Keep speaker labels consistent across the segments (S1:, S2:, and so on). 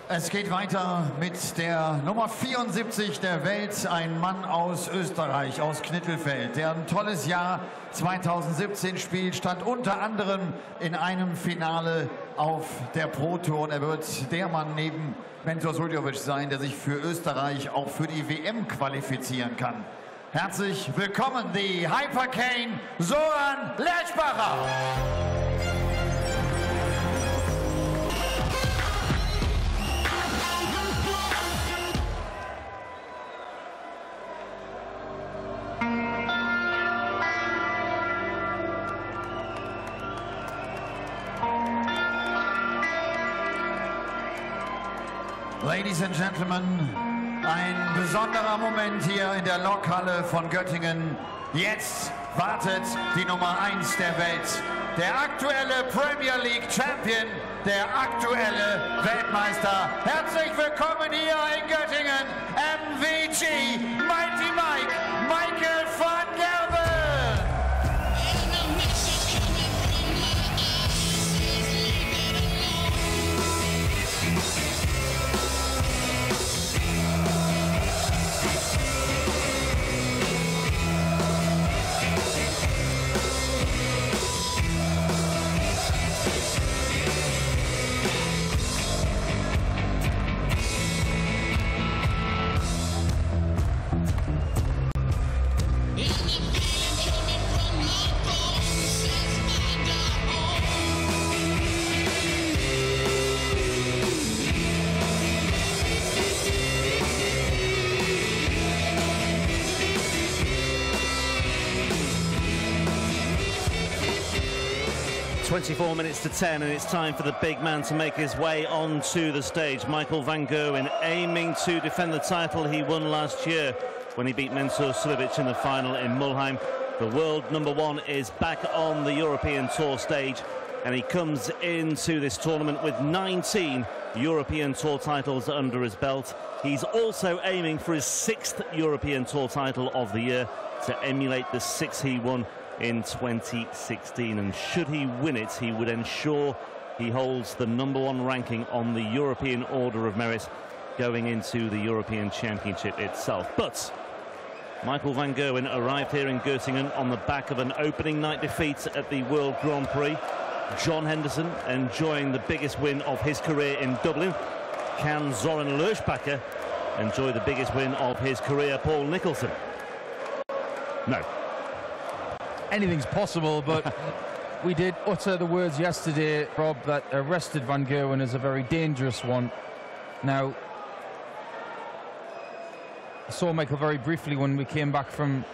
S1: Es geht weiter mit der Nummer 74 der Welt, ein Mann aus Österreich, aus Knittelfeld, der ein tolles Jahr 2017 spielt, stand unter anderem in einem Finale auf der Pro Tour und er wird der Mann neben Mentor Suljovic sein, der sich für Österreich auch für die WM qualifizieren kann. Herzlich willkommen, die Hypercane Zoran Lerchbacher. Ladies and Gentlemen, ein besonderer Moment hier in der Lokhalle von Göttingen. Jetzt wartet die Nummer 1 der Welt, der aktuelle Premier League Champion, der aktuelle Weltmeister. Herzlich willkommen hier in Göttingen, MVG, Mighty Mike, Michael van Gerwen.
S2: 24 minutes to 10, and it's time for the big man to make his way onto the stage. Michael van Gerwen aiming to defend the title he won last year when he beat Mentor Suljovic in the final in Mulheim. The world #1 is back on the European Tour stage, and he comes into this tournament with 19 European Tour titles under his belt. He's also aiming for his 6th European Tour title of the year, to emulate the 6 he won in 2016, and should he win it, he would ensure he holds the #1 ranking on the European Order of Merit going into the European Championship itself. But Michael van Gerwen arrived here in Göttingen on the back of an opening night defeat at the World Grand Prix. John Henderson enjoying the biggest win of his career in Dublin. Can Zoran Lerchbacher enjoy the biggest win of his career, Paul Nicholson? No.
S3: Anything's possible, but we did utter the words yesterday, Rob, that arrested van Gerwen as a very dangerous one. Now, I saw Michael very briefly when we came back from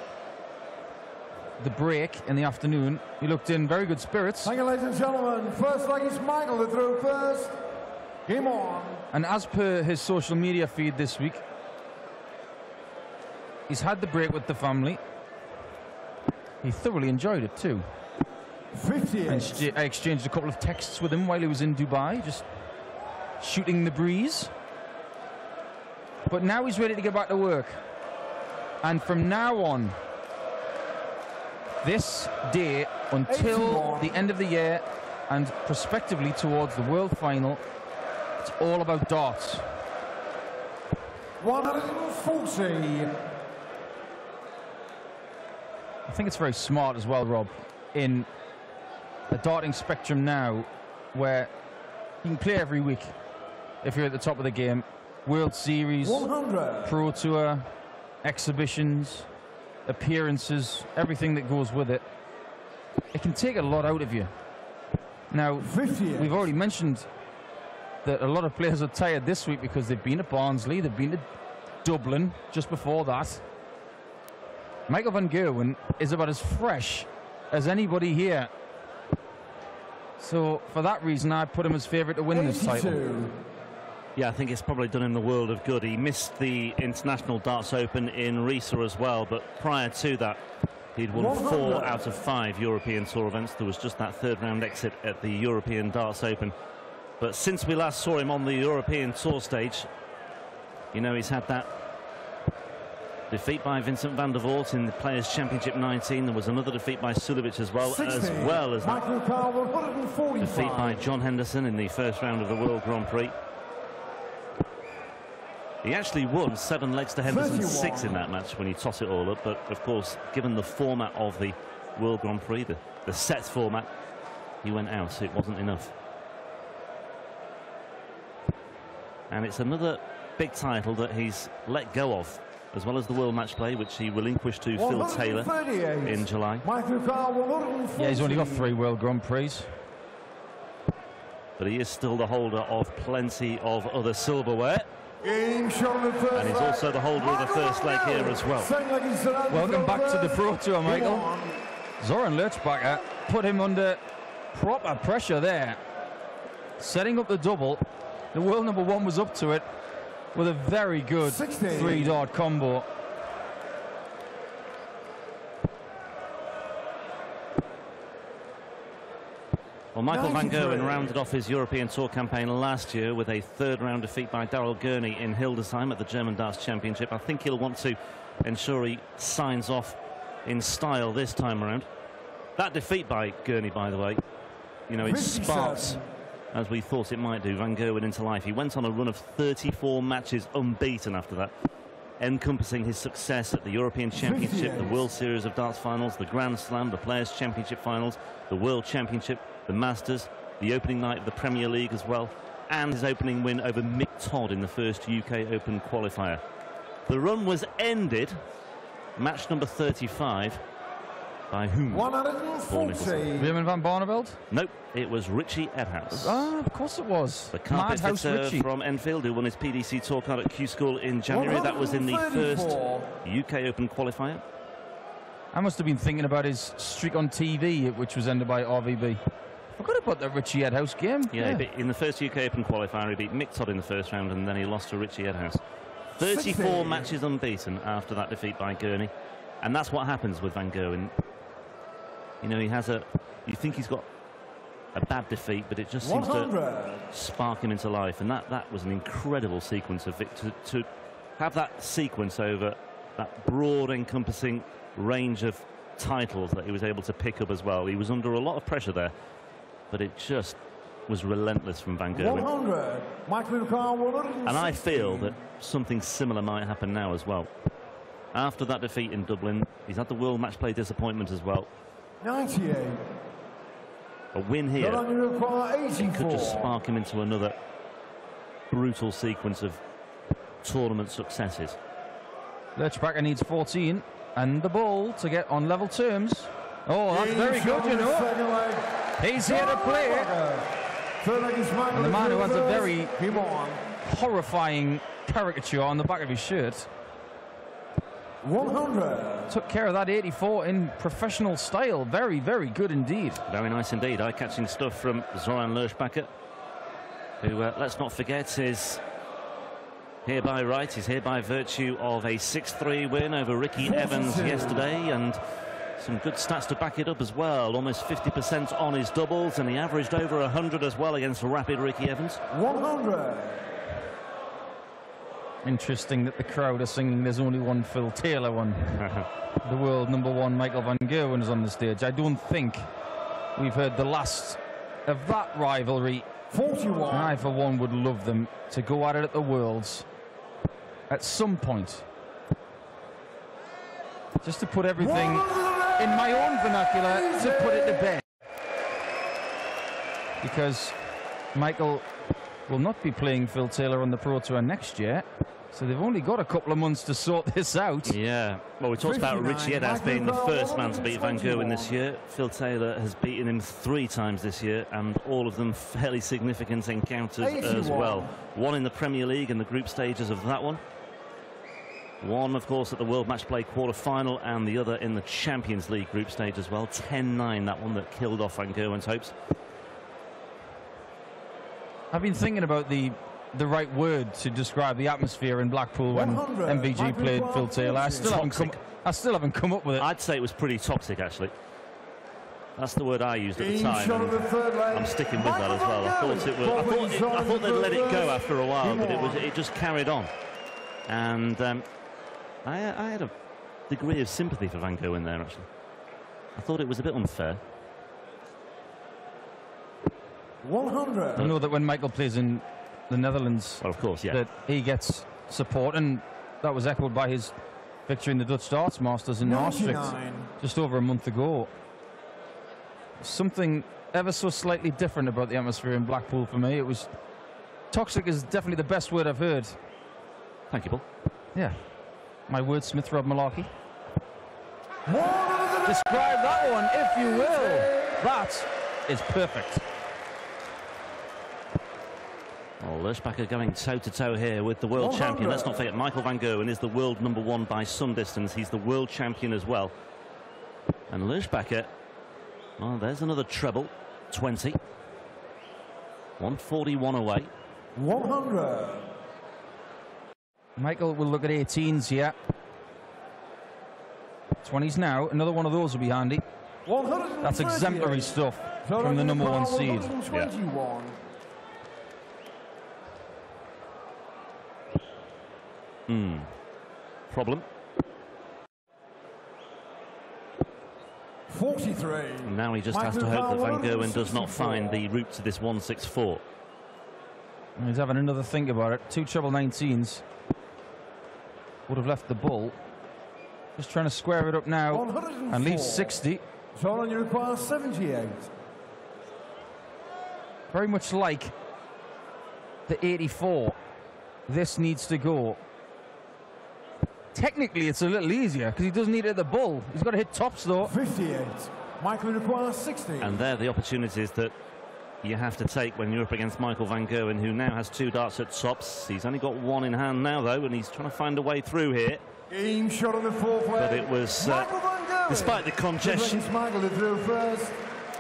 S3: the break in the afternoon. He looked in very good spirits.
S4: Thank you, ladies and gentlemen. First leg is Michael to throw first. Game on.
S3: And as per his social media feed this week, he's had the break with the family. He thoroughly enjoyed it too.
S4: 58.
S3: I exchanged a couple of texts with him while he was in Dubai, just shooting the breeze. But now he's ready to get back to work. And from now on, this day until the end of the year and prospectively towards the World Final, it's all about darts.
S4: 140.
S3: I think it's very smart as well, Rob, in the darting spectrum now, where you can play every week if you're at the top of the game. World Series,
S4: 100.
S3: Pro Tour, exhibitions, appearances, everything that goes with it. It can take a lot out of you. Now,
S4: 58.
S3: we've already mentioned that a lot of players are tired this week because they've been to Barnsley, they've been to Dublin just before that. Michael van Gerwen is about as fresh as anybody here. So, for that reason, I put him as favourite to win this title.
S2: Yeah, I think it's probably done him the world of good. He missed the International Darts Open in Riesa as well, but prior to that, he'd won 4 out of 5 European Tour events. There was just that 3rd round exit at the European Darts Open. But since we last saw him on the European Tour stage, you know, he's had that defeat by Vincent van der Voort in the Players' Championship 19. There was another defeat by Suljovic as well, as that defeat by John Henderson in the 1st round of the World Grand Prix. He actually won 7 legs to Henderson's 6 in that match when you toss it all up. But, of course, given the format of the World Grand Prix, the sets format, he went out. It wasn't enough. And it's another big title that he's let go of, as well as the World Match Play, which he relinquished to Phil Taylor in July.
S3: Yeah, he's only got 3 World Grand Prix.
S2: But he is still the holder of plenty of other silverware. And he's also the holder of the first leg here as well.
S3: Welcome back to the Pro Tour, Michael. Zoran Lerchbacher put him under proper pressure there. Setting up the double. The world number 1 was up to it with a very good 3-dart combo.
S2: Well, Michael van Gerwen rounded off his European Tour campaign last year with a 3rd round defeat by Daryl Gurney in Hildesheim at the German Darts Championship. I think he'll want to ensure he signs off in style this time around. That defeat by Gurney, by the way, you know, it sparks, as we thought it might do, van Gerwen into life. He went on a run of 34 matches unbeaten after that, encompassing his success at the European Championship, the World Series of Darts Finals, the Grand Slam, the Players' Championship Finals, the World Championship, the Masters, the opening night of the Premier League as well, and his opening win over Mick Todd in the first UK Open qualifier. The run was ended, match number 35, by whom?
S4: 140.
S3: Raymond van Barneveld?
S2: Nope, it was Richie Edhouse.
S3: Ah, of course it was.
S2: The carpet fitter
S3: Richie
S2: from Enfield, who won his PDC Tour card at Q School in January. That was in the first UK Open qualifier.
S3: I must have been thinking about his streak on TV, which was ended by RVB. Forgot about that Richie Edhouse game.
S2: Yeah, in the first UK Open qualifier, he beat Mick Todd in the first round, and then he lost to Richie Edhouse. 34 matches unbeaten after that defeat by Gurney, and that's what happens with van Gerwen. You know, he has you think he's got a bad defeat, but it just seems to spark him into life, and that was an incredible sequence of to have that sequence over that broad, encompassing range of titles that he was able to pick up as well. He was under a lot of pressure there, but it just was relentless from van Gerwen. And I feel that something similar might happen now as well. After that defeat in Dublin, he's had the World Match Play disappointment as well.
S4: 98.
S2: A win here could just spark him into another brutal sequence of tournament successes.
S3: Lerchbacher needs 14 and the ball to get on level terms. Oh, that's very good, you know. He's here to play. And the man who has a very horrifying caricature on the back of his shirt
S4: 100.
S3: took care of that 84 in professional style. Very, very good indeed.
S2: Very nice indeed. Eye-catching stuff from Zoran Lerchbacher, who, let's not forget, is hereby right. He's here by virtue of a 6-3 win over Ricky Evans yesterday, and some good stats to back it up as well. Almost 50% on his doubles, and he averaged over 100 as well against rapid Ricky Evans.
S4: 100.
S3: Interesting that the crowd are singing "There's Only One Phil Taylor" one. The world number 1 Michael van Gerwen is on the stage. I don't think we've heard the last of that rivalry.
S4: 41.
S3: I, for one, would love them to go at it at the Worlds at some point. Just to put everything in my own vernacular, to put it to bed. Because Michael will not be playing Phil Taylor on the Pro Tour next year, so they've only got a couple of months to sort this out.
S2: Yeah, well, we talked about Richie Edhouse being the first man to beat van Gerwen this year. Phil Taylor has beaten him 3 times this year, and all of them fairly significant encounters as well. One in the Premier League in the group stages of that one. One, of course, at the World Match Play quarter-final, and the other in the Champions League group stage as well. 10-9, that one that killed off van Gerwen's hopes.
S3: I've been thinking about the right word to describe the atmosphere in Blackpool when MVG played Phil Taylor. I still haven't come up with it.
S2: I'd say it was pretty toxic, actually. That's the word I used at the time, and I'm sticking with that as well. I thought they'd let it go after a while, but it just carried on. And I had a degree of sympathy for van Gerwen there, actually. I thought it was a bit unfair.
S4: 100.
S3: I know that when Michael plays in the Netherlands,
S2: well, of course, yeah,
S3: that he gets support, and that was echoed by his victory in the Dutch Darts Masters in Maastricht just over a month ago. Something ever so slightly different about the atmosphere in Blackpool for me. It was toxic is definitely the best word I've heard.
S2: Thank you, Paul.
S3: Yeah. My wordsmith, Rob Malarkey. Describe that one, if you will. That is perfect.
S2: Well, Lerchbacher going toe-to-toe here with the world champion. Let's not forget, Michael van Gerwen is the world #1 by some distance. He's the world champion as well. And Lerchbacher, well, there's another treble, 20. 141 away.
S4: 100.
S3: Michael will look at 18s here. 20s now. Another one of those will be handy. That's exemplary stuff from the #1 seed.
S4: Yeah.
S2: Problem.
S4: 43.
S2: And now he just has to hope that van Gerwen does not find the route to this 164.
S3: He's having another think about it. 2 treble 19s would have left the bull. Just trying to square it up now and leave 60.
S4: Zoran, you require 78.
S3: Very much like the 84. This needs to go. Technically, it's a little easier because he doesn't need to hit the bull. He's got to hit tops, though.
S4: 58. Michael requires 60.
S2: And they're the opportunities that you have to take when you're up against Michael van Gerwen, who now has 2 darts at tops. He's only got 1 in hand now, though, and he's trying to find a way through here.
S4: Game shot on the 4th leg.
S2: But it was, despite the congestion,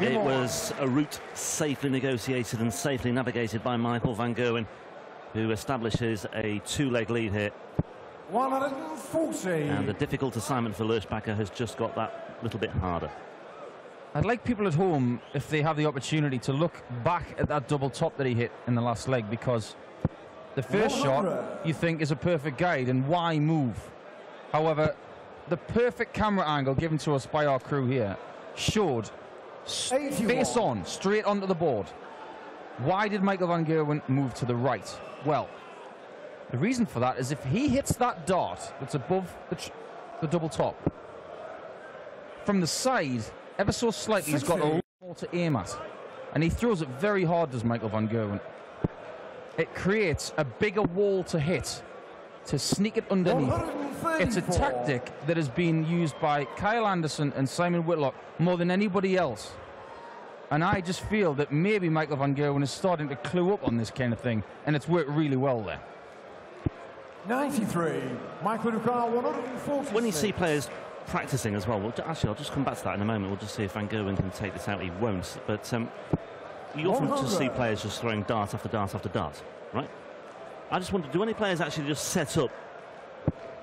S2: it was a route safely negotiated and safely navigated by Michael van Gerwen, who establishes a 2-leg lead here.
S4: 140.
S2: And the difficult assignment for Lerchbacher has just got that little bit harder.
S3: I'd like people at home, if they have the opportunity, to look back at that double top that he hit in the last leg, because the first shot you think is a perfect guide, and why move? However, the perfect camera angle given to us by our crew here showed face on, straight onto the board. Why did Michael van Gerwen move to the right? Well, the reason for that is if he hits that dart that's above the double top, from the side, ever so slightly, he's got a lot more to aim at. And he throws it very hard, does Michael van Gerwen. It creates a bigger wall to hit, to sneak it underneath. It's a tactic that has been used by Kyle Anderson and Simon Whitlock more than anybody else. And I just feel that maybe Michael van Gerwen is starting to clue up on this kind of thing, and it's worked really well there.
S4: 93. Michael Ducal, 140.
S2: When you see players practicing as well, actually, I'll just come back to that in a moment. We'll just see if van Gerwen can take this out. He won't. But you often just see players just throwing dart after dart after dart, right? I just wonder, do any players actually just set up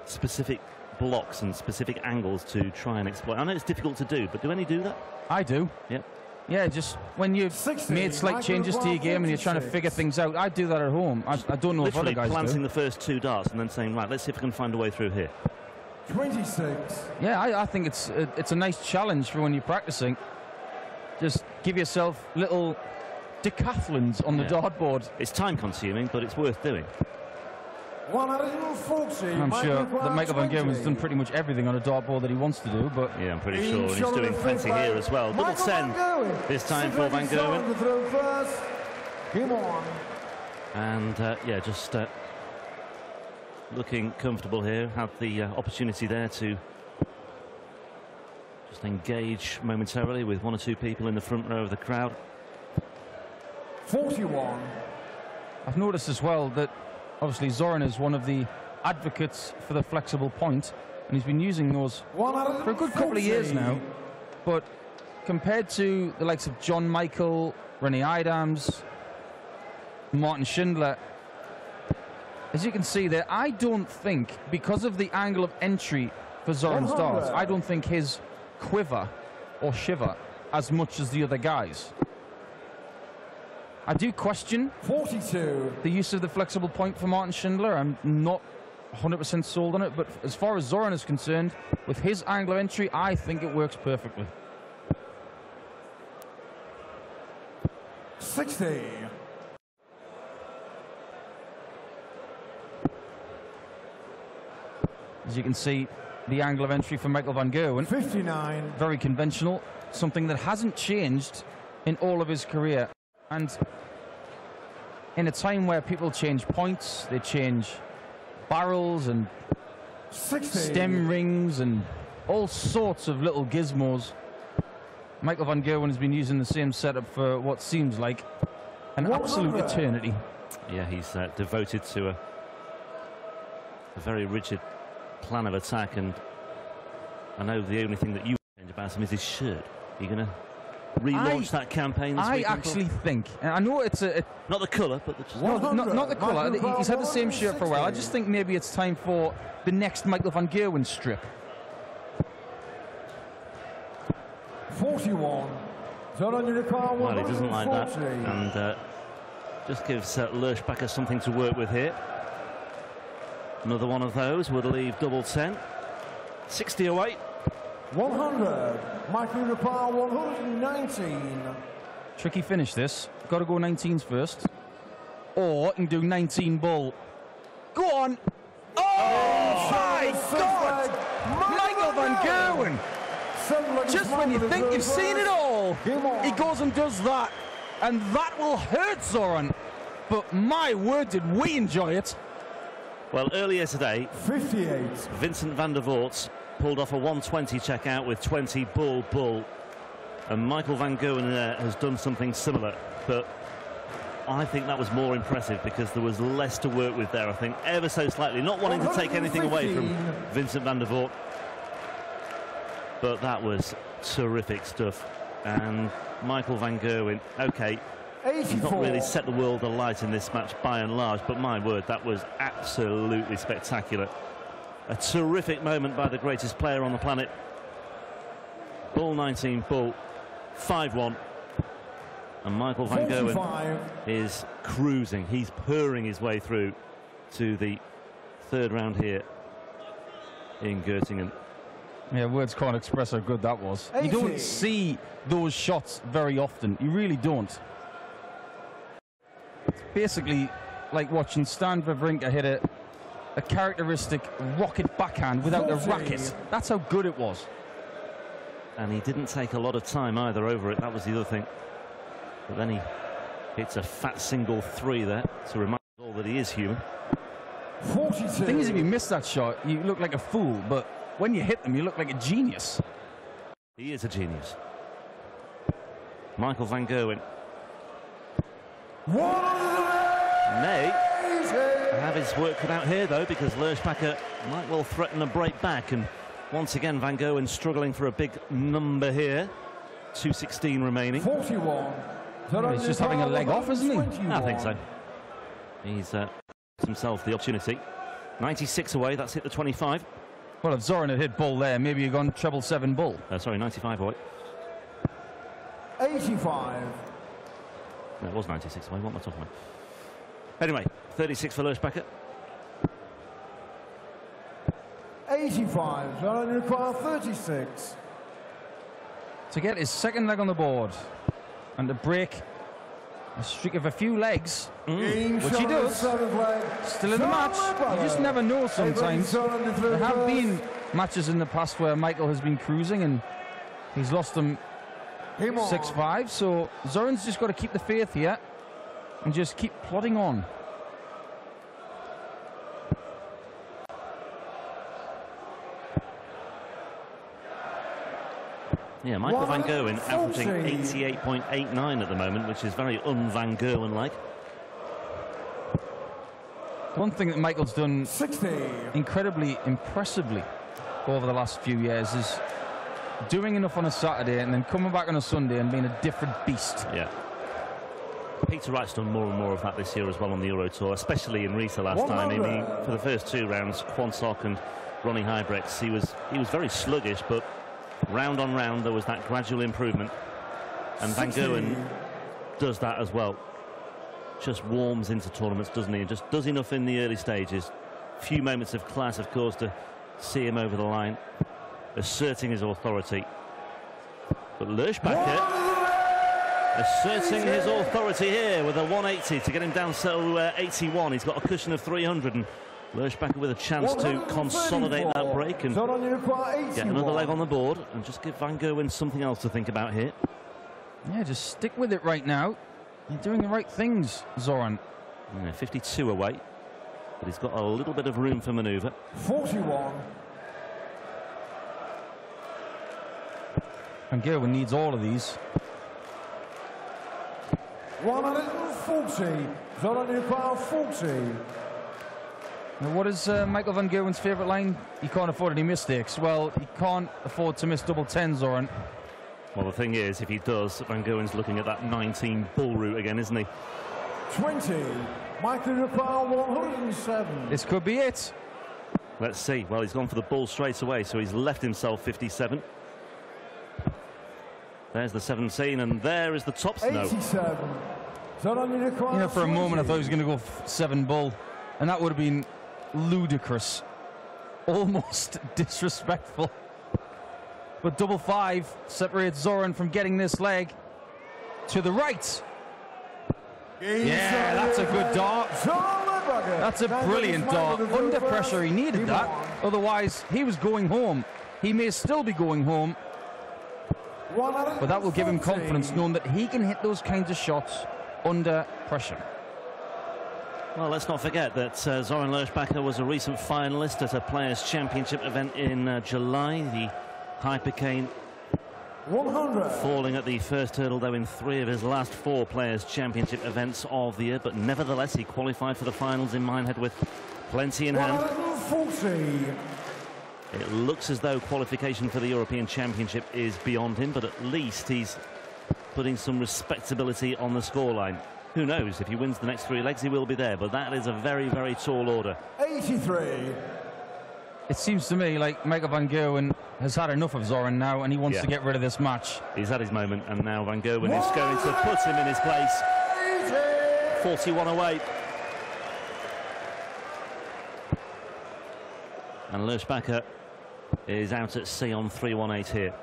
S2: specific blocks and specific angles to try and exploit? I know it's difficult to do, but do any do that?
S3: I do.
S2: Yeah.
S3: Yeah, just when you've made slight changes to your game and you're trying to figure things out. I do that at home. I don't know if other guys do.
S2: Planting the first 2 darts and then saying, right, let's see if we can find a way through here.
S4: 26.
S3: Yeah, I think it's a nice challenge for when you're practicing. Just give yourself little decathlons on the dartboard.
S2: It's time consuming, but it's worth doing.
S4: 140.
S3: I'm sure that Michael van Gerwen's done pretty much everything on a dartboard that he wants to do, but
S2: yeah, I'm pretty sure he's doing plenty here as well. Double 10 this time for van Gerwen. And yeah, just looking comfortable here. Had the opportunity there to just engage momentarily with 1 or 2 people in the front row of the crowd.
S4: 41.
S3: I've noticed as well that obviously Zoran is one of the advocates for the flexible point, and he's been using those for a good couple of years now. But compared to the likes of John Michael, Rennie Idams, Martin Schindler, as you can see there, I don't think, because of the angle of entry for Zoran's darts, I don't think his quiver or shiver as much as the other guys. I do question
S4: 42.
S3: the use of the flexible point for Martin Schindler. I'm not 100% sold on it, but as far as Zoran is concerned, with his angle of entry, I think it works perfectly.
S4: 60.
S3: As you can see, the angle of entry for Michael van Gerwen.
S4: 59.
S3: Very conventional, something that hasn't changed in all of his career. And in a time where people change points, they change barrels and
S4: 60.
S3: stem rings and all sorts of little gizmos, Michael van Gerwen has been using the same setup for what seems like an absolute eternity.
S2: Yeah, he's devoted to a very rigid plan of attack, and I know the only thing that you change about him is his shirt. Are you going to relaunch that campaign this week?
S3: I actually think, and I know it's
S2: not the colour, but
S3: not the colour. He's had the same shirt for a while. I just think maybe it's time for the next Michael van Gerwen strip.
S4: 41. Zoran,
S2: well, he doesn't like that, and just gives Lerchbacher something to work with here. Another one of those would leave double 10. 60 away.
S4: 100. Michael Nepal, 119.
S3: Tricky finish this. Got to go 19s first. Or you can do 19 bull. Go on. Oh, my God! Michael van Gerwen. Just when you think you've seen it all, he goes and does that. And that will hurt Zoran. But my word, did we enjoy it.
S2: Well, earlier today,
S4: 58.
S2: Vincent van der Voort pulled off a 120 checkout with 20 bull. And Michael van Gerwen has done something similar. But I think that was more impressive because there was less to work with there, I think, ever so slightly. Not wanting to take anything away from Vincent van der Voort. But that was terrific stuff. And Michael van Gerwen, OK,
S4: 84.
S2: he's not really set the world alight in this match by and large, but my word, that was absolutely spectacular. A terrific moment by the greatest player on the planet. Bull 19, bull 5-1. And Michael van Gerwen is cruising. He's purring his way through to the third round here in Göttingen.
S3: Yeah, words can't express how good that was.
S4: 80.
S3: You don't see those shots very often. You really don't. It's basically like watching Stan Wawrinka hit a characteristic rocket backhand without a racket. That's how good it was.
S2: And he didn't take a lot of time either over it. That was the other thing. But then he hits a fat single 3 there to remind us all that he is human.
S4: 42.
S3: The thing is, if you miss that shot, you look like a fool. But when you hit them, you look like a genius.
S2: He is a genius. Michael van Gerwen may have his work cut out here, though, because Lerchbacher might well threaten a break back. And once again, van Gerwen struggling for a big number here. 2:16 remaining.
S4: 41.
S3: He's just having a leg off, isn't he?
S4: 21.
S2: I think so. He's himself the opportunity. 96 away, that's hit the 25.
S3: Well, if Zoran had hit bull there, maybe you've gone 777 bull.
S2: Sorry, 95 away.
S4: 85.
S2: No, it was 96 away, what am I talking about? Anyway, 36 for Lerchbacher.
S4: 85. Zoran require 36.
S3: To get his second leg on the board and to break a streak of a few legs, which he does, still in the match. You just never know sometimes. There have been matches in the past where Michael has been cruising and he's lost them 6-5, so Zoran's just got to keep the faith here and just keep plodding on.
S2: Yeah, Michael van Gerwen averaging 88.89 at the moment, which is very un-Van Gerwen-like.
S3: One thing that Michael's done
S4: 60.
S3: incredibly impressively over the last few years is doing enough on a Saturday and then coming back on a Sunday and being a different beast.
S2: Yeah. Peter Wright's done more and more of that this year as well on the Euro Tour, especially in Riesa last time. I mean, for the first 2 rounds, Quonsok and Ronnie Huybrechts, he was very sluggish, but round on round there was that gradual improvement, and Van Gerwen does that as well. Just warms into tournaments, doesn't he, and just does enough in the early stages. Few moments of class, of course, to see him over the line, asserting his authority. But Lerchbacher asserting his authority here with a 180 to get him down to 81. He's got a cushion of 300, and Lerchbacher with a chance to consolidate that break and get another leg on the board and just give Van Gerwen something else to think about here.
S3: Yeah, just stick with it right now. You're doing the right things, Zoran.
S2: Yeah, 52 away, but he's got a little bit of room for manoeuvre.
S4: 41.
S3: Van Gerwen needs all of these.
S4: 140. Zoran 40.
S3: Now, what is Michael Van Gerwen's favourite line? He can't afford any mistakes. Well, he can't afford to miss double 10, Zoran.
S2: Well, the thing is, if he does, Van Gerwen's looking at that 19 bull route again, isn't he?
S4: 20. Michael 107.
S3: This could be it.
S2: Let's see. Well, he's gone for the bull straight away, so he's left himself 57. There's the 17, and there is the top.
S4: 87.
S3: No. For a moment, I thought he was going to go 7 bull, and that would have been ludicrous, almost disrespectful. But double 5 separates Zoran from getting this leg to the right. Yeah, that's a good dart. That's a brilliant dart. Under pressure, he needed that. Otherwise, he was going home. He may still be going home. But that will give him confidence, knowing that he can hit those kinds of shots under pressure.
S2: Well, let's not forget that Zoran Lerchbacher was a recent finalist at a Players' Championship event in July. The Hypercane
S4: 100.
S2: falling at the first hurdle, though, in 3 of his last 4 Players' Championship events of the year. But nevertheless, he qualified for the finals in Minehead with plenty in hand.
S4: 140.
S2: It looks as though qualification for the European Championship is beyond him, but at least he's putting some respectability on the scoreline. Who knows, if he wins the next 3 legs, he will be there, but that is a very, very tall order.
S4: 83.
S3: It seems to me like Michael Van Gerwen has had enough of Zoran now, and he wants to get rid of this match.
S2: He's had his moment, and now Van Gerwen is going to put him in his place. 41 away. And Lerchbacher is out at sea on 3-1-8 here.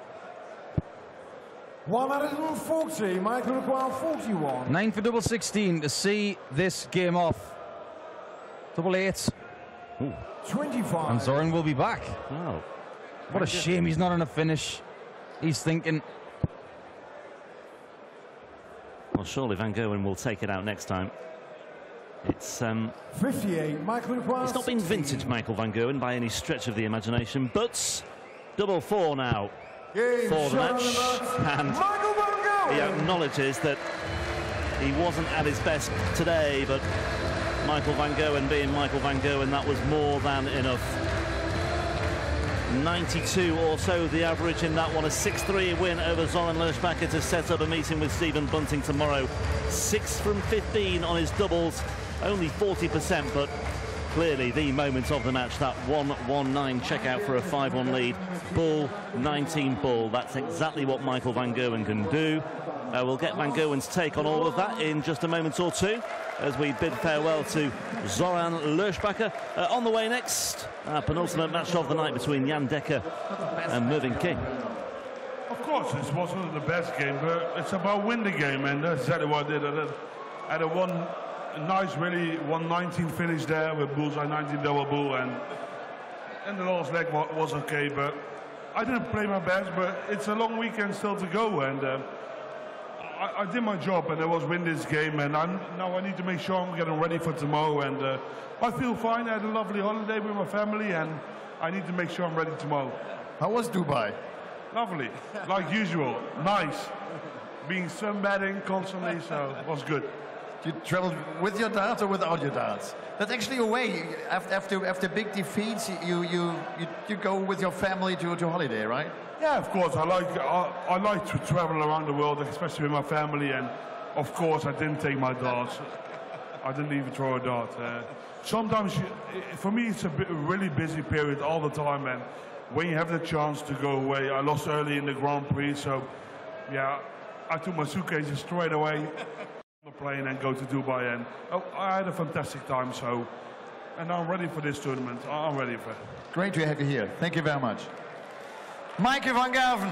S4: 140. Michael requires 41.
S3: 9 for double 16 to see this game off. Double 8.
S2: Ooh.
S4: 25.
S3: And Zoran will be back.
S2: Oh.
S3: What a shame he's not on a finish. He's thinking.
S2: Well, surely Van Gerwen will take it out next time. It's
S4: 58. Michael requires.
S2: It's not been
S4: 16.
S2: vintage Michael Van Gerwen by any stretch of the imagination, but double 4 now
S4: Game
S2: for the match. And
S4: Michael Van Gerwen.
S2: he acknowledges that he wasn't at his best today, but Michael Van Gerwen being Michael Van Gerwen, that was more than enough. 92 or so the average in that one. A 6-3 win over Zoran Lerchbacher to set up a meeting with Stephen Bunting tomorrow. 6 from 15 on his doubles, only 40%, but clearly the moment of the match, that 1-1-9 checkout for a 5-1 lead. Bull, 19 bull. That's exactly what Michael Van Gerwen can do. We'll get Van Gerwen's take on all of that in just a moment or two as we bid farewell to Zoran Lerchbacher. On the way next, our penultimate match of the night between Jan Dekker and Mervyn King.
S5: Of course, this wasn't the best game, but it's about win the game, and that's exactly what I did. I had a nice, really 119 finish there with bullseye 19 double bull, and the last leg was okay, but I didn't play my best. But it's a long weekend still to go, and I did my job, and I was win this game, and now I need to make sure I'm getting ready for tomorrow, and I feel fine. I had a lovely holiday with my family, and I need to make sure I'm ready tomorrow.
S1: How was Dubai?
S5: Lovely, like usual, nice. Being sunbathing constantly, so it was good.
S1: You traveled with your darts or without your darts? That's actually a way. After big defeats, you go with your family to holiday, right?
S5: Yeah, of course. I like to travel around the world, especially with my family, and of course I didn't take my darts. I didn't even throw a dart. Sometimes, for me, it's a really busy period all the time, and when you have the chance to go away, I lost early in the Grand Prix, so yeah, I took my suitcases straight away on the plane and go to Dubai, and I had a fantastic time. So, and I'm ready for this tournament. I'm ready for it.
S1: Great to have you here. Thank you very much. Michael Van Gerwen.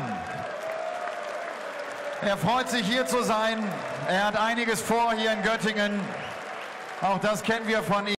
S1: Freut sich hier zu sein. Hat einiges vor hier in Göttingen. Auch das kennen wir von ihm.